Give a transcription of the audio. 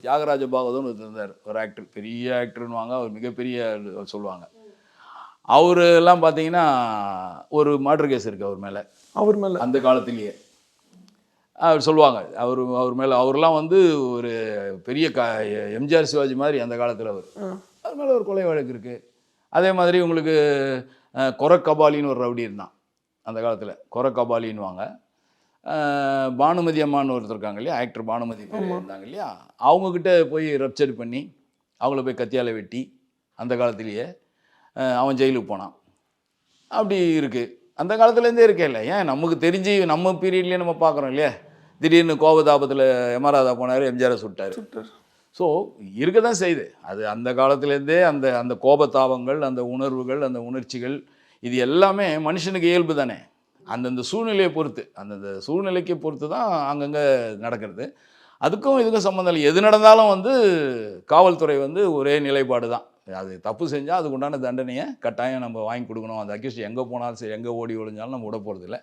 தியாகராஜ பாகவதர்னு இருந்தார், ஒரு ஆக்டர், பெரிய ஆக்டர்னுவாங்க, அவர் மிகப்பெரிய சொல்லுவாங்க. அவரு எல்லாம் பார்த்தீங்கன்னா ஒரு மர்டர் கேஸ் இருக்குது அவர் மேலே அந்த காலத்திலேயே. அவர் சொல்லுவாங்க அவர் மேலே அவர்லாம் வந்து ஒரு பெரிய எம்ஜிஆர் சிவாஜி மாதிரி அந்த காலத்தில் அவர் மேலே ஒரு கொலை வழக்கு இருக்குது. அதே மாதிரி உங்களுக்கு கொரக்கபாலின்னு ஒரு ரவுடி இருந்தான் அந்த காலத்தில், கொரக்கபாலின்னுவாங்க. பானுமதி அம்மான்னு ஒருத்தர் இருக்காங்க இல்லையா, ஆக்டர் பானுமதி இருந்தாங்க இல்லையா, அவங்கக்கிட்ட போய் ரப்சர் பண்ணி அவங்கள போய் கத்தியால் வெட்டி அந்த காலத்திலேயே அவன் ஜெயிலுக்கு போனான். அப்படி இருக்குது, அந்த காலத்துலேருந்தே இருக்கே இல்லை. ஏன் நமக்கு தெரிஞ்சு நம்ம பீரியட்லேயே நம்ம பார்க்குறோம் இல்லையா, திடீர்னு கோபதாபத்தில் எமராதா போனார், எம்ஜிஆரை சுட்டார். ஸோ இருக்க தான் செய்யுது அது அந்த காலத்துலேருந்தே. அந்த அந்த கோபதாபங்கள், அந்த உணர்வுகள், அந்த உணர்ச்சிகள், இது எல்லாமே மனுஷனுக்கு இயல்பு தானே. அந்தந்த சூழ்நிலையை பொறுத்து, அந்தந்த சூழ்நிலைக்கு பொறுத்து தான் அங்கங்கே நடக்கிறது. அதுக்கும் இதுக்கும் சம்மந்தம் இல்லை. எது நடந்தாலும் வந்து காவல்துறை வந்து ஒரே நிலைப்பாடு தான். அது தப்பு செஞ்சால் அதுக்கு உண்டான தண்டனையை கட்டாயம் நம்ம வாங்கி கொடுக்கணும். அந்த அக்யூஸ்ட் எங்கே போனாலும் சரி, எங்கே ஓடி ஒழிஞ்சாலும் நம்ம விட போகிறதில்ல.